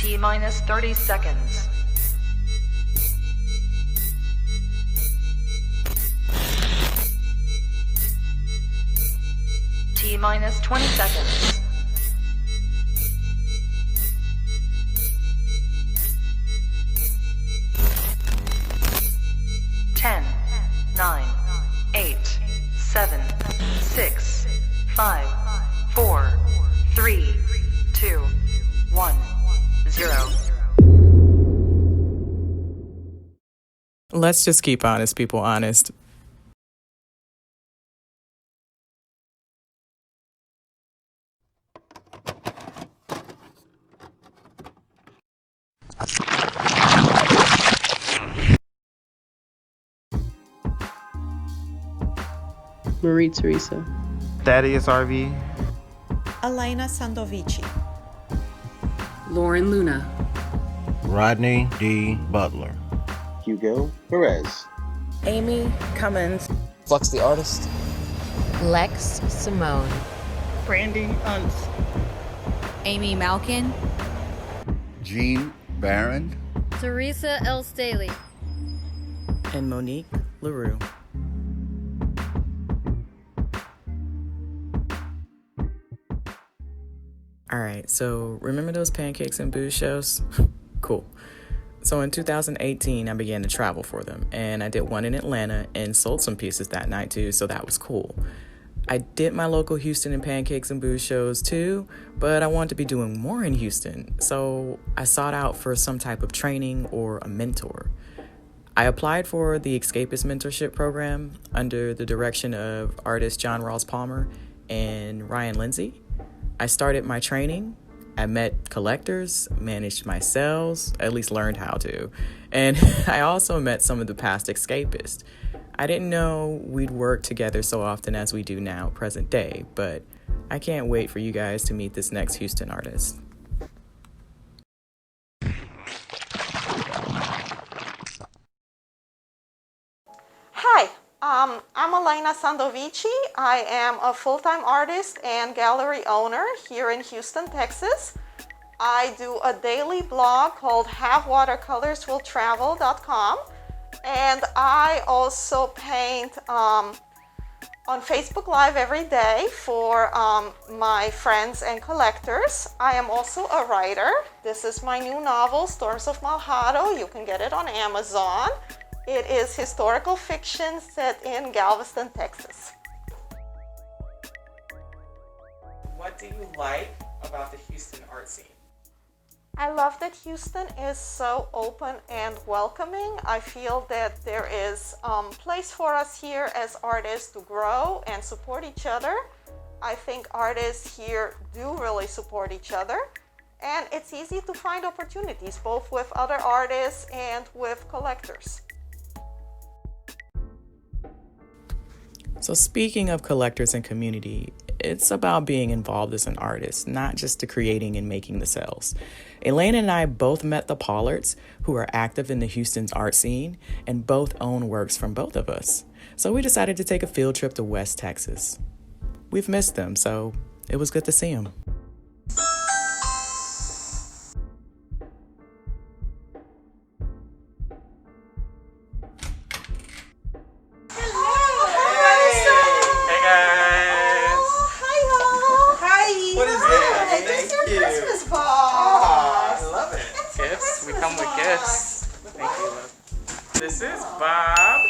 T-minus 30 seconds. T-minus 20 seconds. Ten, 9, 8, 7, 6, 5, 4, 3, 2, 1, 0. Let's just keep honest people honest. Marie Teresa. Thaddeus RV. Elena Sandovici. Lauren Luna. Rodney D. Butler. Hugo Perez. Amy Cummins. Flux the Artist. Lex Simone. Brandy Unts. Amy Malkin. Jean Barron. Teresa L. Staley. And MoNique LeRoux. Alright, so remember those pancakes and booze shows? Cool. So in 2018, I began to travel for them, and I did one in Atlanta and sold some pieces that night too, so that was cool. I did my local Houston and pancakes and booze shows too, but I wanted to be doing more in Houston, so I sought out for some type of training or a mentor. I applied for the Escapist mentorship program under the direction of artist John Rawls Palmer and Ryan Lindsay. I started my training. I met collectors, managed my sales, at least learned how to. And I also met some of the past escapists. I didn't know we'd work together so often as we do now, present day, but I can't wait for you guys to meet this next Houston artist. Hi, I'm Elena Sandovici. I am a full-time artist and gallery owner here in Houston, Texas. I do a daily blog called HaveWaterColorsWillTravel.com, and I also paint on Facebook Live every day for my friends and collectors. I am also a writer. This is my new novel, Storms of Malhado. You can get it on Amazon. It is historical fiction set in Galveston, Texas. What do you like about the Houston art scene? I love that Houston is so open and welcoming. I feel that there is place for us here as artists to grow and support each other. I think artists here do really support each other. And it's easy to find opportunities, both with other artists and with collectors. So speaking of collectors and community, it's about being involved as an artist, not just the creating and making the sales. Elena and I both met the Pollards, who are active in the Houston's art scene, and both own works from both of us. So we decided to take a field trip to West Texas. We've missed them, so it was good to see them. This is Bob.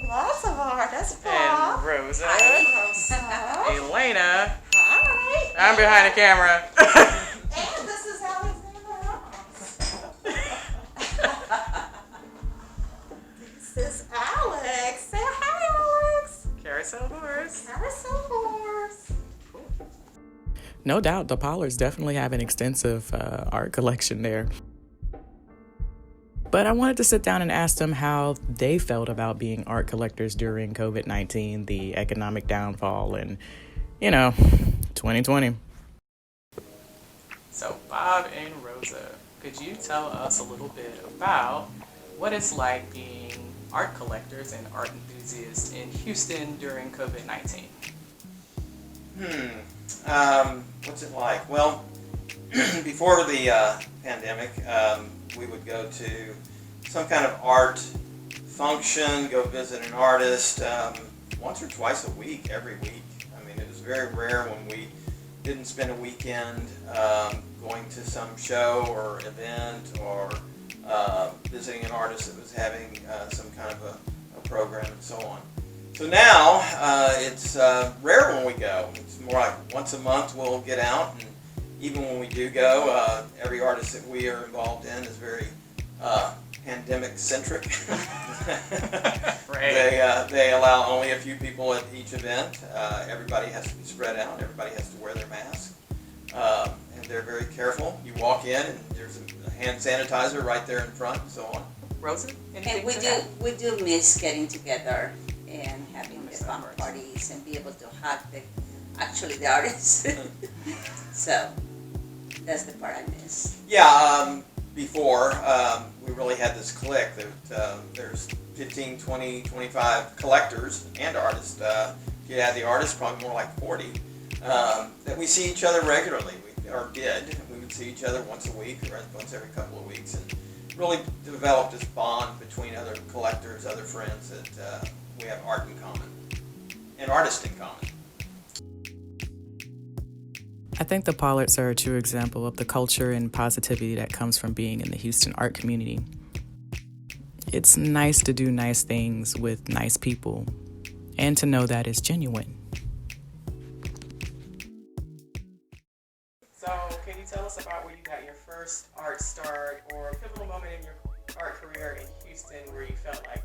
Lots of art. That's Bob. And Rosa. Hi, Rosa. Elena. Hi. I'm behind the camera. And this is Alexander Ross. This is Alex. Say hi, Alex. Carousel horse. Carousel horse. Cool. No doubt, the Pollards definitely have an extensive art collection there. But I wanted to sit down and ask them how they felt about being art collectors during COVID-19, the economic downfall, and, 2020. So, Bob and Rosa, could you tell us a little bit about what it's like being art collectors and art enthusiasts in Houston during COVID-19? What's it like? Well, before the pandemic, we would go to some kind of art function, go visit an artist once or twice a week, every week. I mean, it was very rare when we didn't spend a weekend going to some show or event or visiting an artist that was having some kind of a program and so on. So now it's rare when we go. It's more like once a month we'll get out, and even when we do go, every artist that we are involved in is very pandemic centric. Right. They allow only a few people at each event. Everybody has to be spread out. Everybody has to wear their mask. And they're very careful. You walk in and there's a hand sanitizer right there in front and so on. Rosa? And we do miss getting together and having the fun parties and be able to hug the artists. So that's the part I miss. Yeah, before we really had this clique that there's 15, 20, 25 collectors and artists. If you add the artists, probably more like 40. That we see each other regularly, we would see each other once a week or once every couple of weeks, and really developed this bond between other collectors, other friends, that we have art in common and artists in common. I think the Pollards are a true example of the culture and positivity that comes from being in the Houston art community. It's nice to do nice things with nice people and to know that it's genuine. So, can you tell us about where you got your first art start or a pivotal moment in your art career in Houston where you felt like,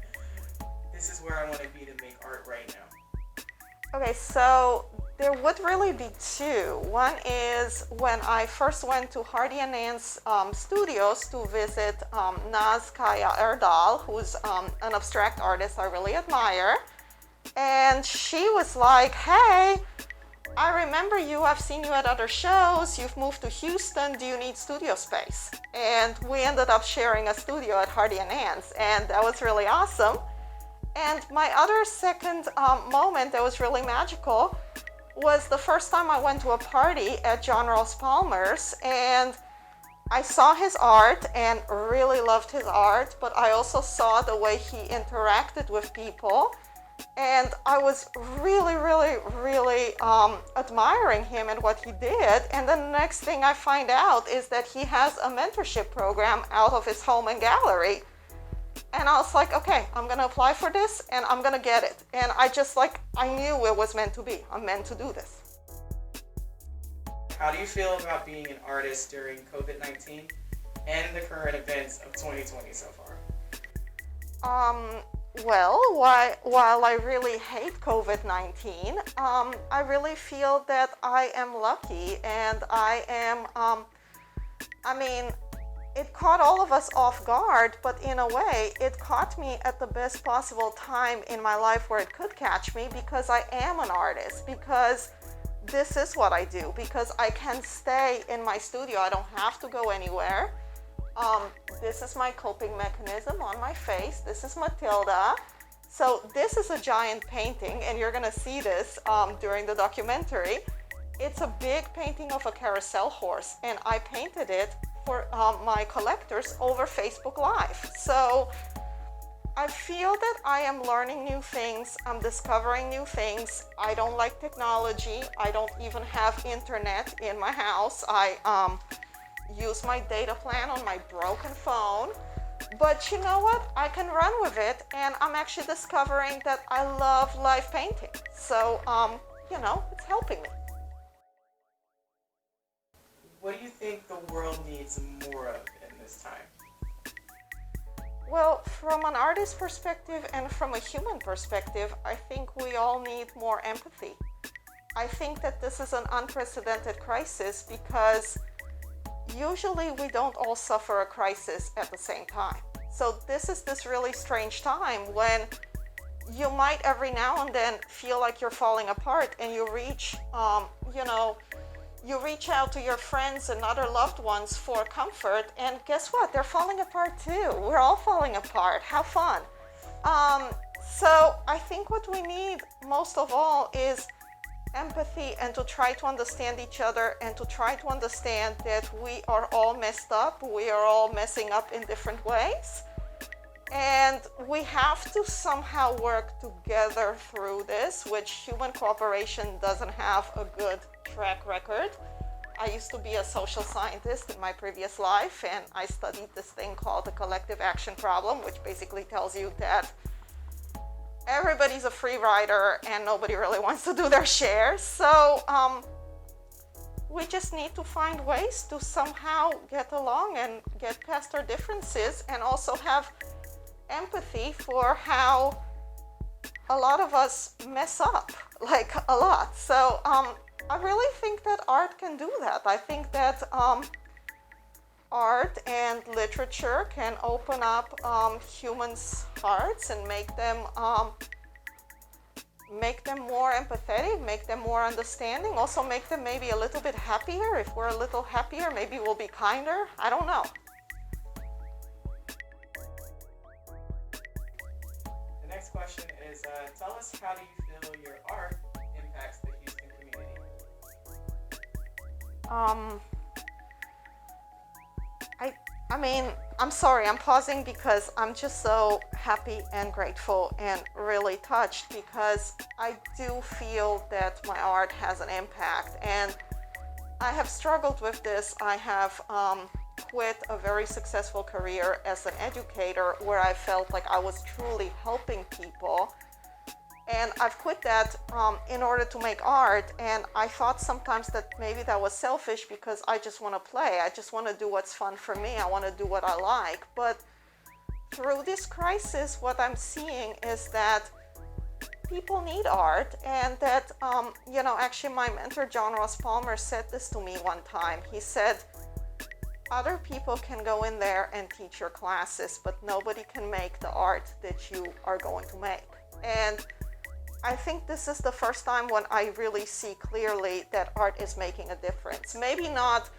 this is where I want to be to make art right now? Okay, so there would really be two. One is when I first went to Hardy and Ann's studios to visit Naz Kaya Erdal, who's an abstract artist I really admire. And she was like, hey, I remember you, I've seen you at other shows, you've moved to Houston, do you need studio space? And we ended up sharing a studio at Hardy and Ann's, and that was really awesome. And my other second moment that was really magical was the first time I went to a party at John Ross Palmer's, and I saw his art and really loved his art, but I also saw the way he interacted with people, and I was really, really, really admiring him and what he did. And then the next thing I find out is that he has a mentorship program out of his home and gallery. And I was like, okay, I'm gonna apply for this and I'm gonna get it. And I knew it was meant to be. I'm meant to do this. How do you feel about being an artist during COVID-19 and the current events of 2020 so far? Well, while I really hate COVID-19, I really feel that I am lucky, and I am, it caught all of us off guard, but in a way, it caught me at the best possible time in my life where it could catch me, because I am an artist, because this is what I do, because I can stay in my studio. I don't have to go anywhere. This is my coping mechanism on my face. This is Matilda. So this is a giant painting, and you're gonna see this during the documentary. It's a big painting of a carousel horse, and I painted it for my collectors over Facebook Live. So I feel that I am learning new things. I'm discovering new things. I don't like technology. I don't even have internet in my house. I use my data plan on my broken phone. But you know what? I can run with it, and I'm actually discovering that I love live painting. So, it's helping me. What do you think the world needs more of in this time? Well, from an artist perspective and from a human perspective, I think we all need more empathy. I think that this is an unprecedented crisis because usually we don't all suffer a crisis at the same time. So this is this really strange time when you might every now and then feel like you're falling apart, and you reach, you reach out to your friends and other loved ones for comfort, and guess what? They're falling apart too. We're all falling apart. Have fun. So I think what we need most of all is empathy and to try to understand each other and to try to understand that we are all messed up, we are all messing up in different ways. And we have to somehow work together through this, which human cooperation doesn't have a good track record. I used to be a social scientist in my previous life, and I studied this thing called the collective action problem, which basically tells you that everybody's a free rider and nobody really wants to do their share. So we just need to find ways to somehow get along and get past our differences, and also have empathy for how a lot of us mess up, like a lot. So I really think that art can do that. I think that art and literature can open up humans' hearts and make them more empathetic, make them more understanding, also make them maybe a little bit happier. If we're a little happier, maybe we'll be kinder. I don't know. The next question is, tell us, how do you feel your art impacts the Houston community? I mean, I'm sorry, I'm pausing because I'm just so happy and grateful and really touched, because I do feel that my art has an impact, and I have struggled with this. I have quit a very successful career as an educator where I felt like I was truly helping people. And I've quit that in order to make art, and I thought sometimes that maybe that was selfish because I just want to play. I just want to do what's fun for me. I want to do what I like. But through this crisis, what I'm seeing is that people need art, and that, actually my mentor, John Ross Palmer, said this to me one time. He said, other people can go in there and teach your classes, but nobody can make the art that you are going to make. And I think this is the first time when I really see clearly that art is making a difference. Maybe not,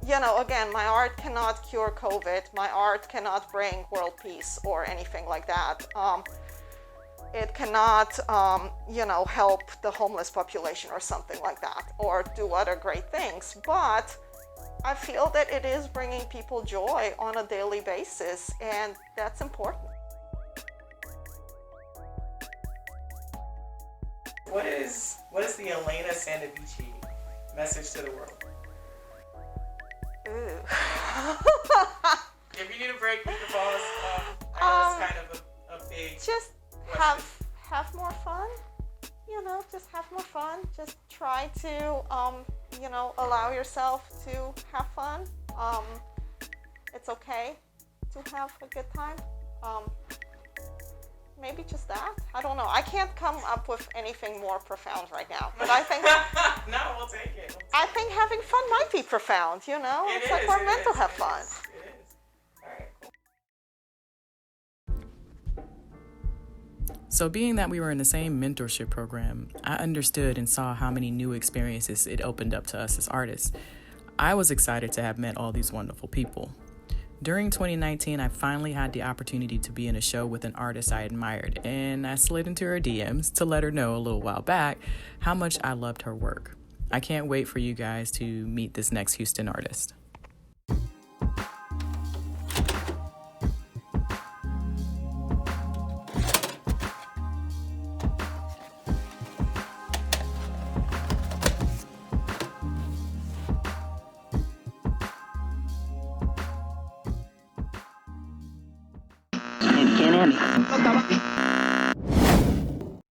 again, my art cannot cure COVID. My art cannot bring world peace or anything like that. It cannot, help the homeless population or something like that, or do other great things. But I feel that it is bringing people joy on a daily basis, and that's important. What is the Elena Sandovici message to the world? Ooh. If you need a break, you can pause. I know it's kind of a big just question. have more fun. Just have more fun. Just try to allow yourself to have fun. It's okay to have a good time. Maybe just that. I don't know. I can't come up with anything more profound right now. But I think No, we'll take it. I think having fun might be profound, It's like we're meant to have fun. It is. All right, cool. So being that we were in the same mentorship program, I understood and saw how many new experiences it opened up to us as artists. I was excited to have met all these wonderful people. During 2019, I finally had the opportunity to be in a show with an artist I admired, and I slid into her DMs to let her know a little while back how much I loved her work. I can't wait for you guys to meet this next Houston artist. Can't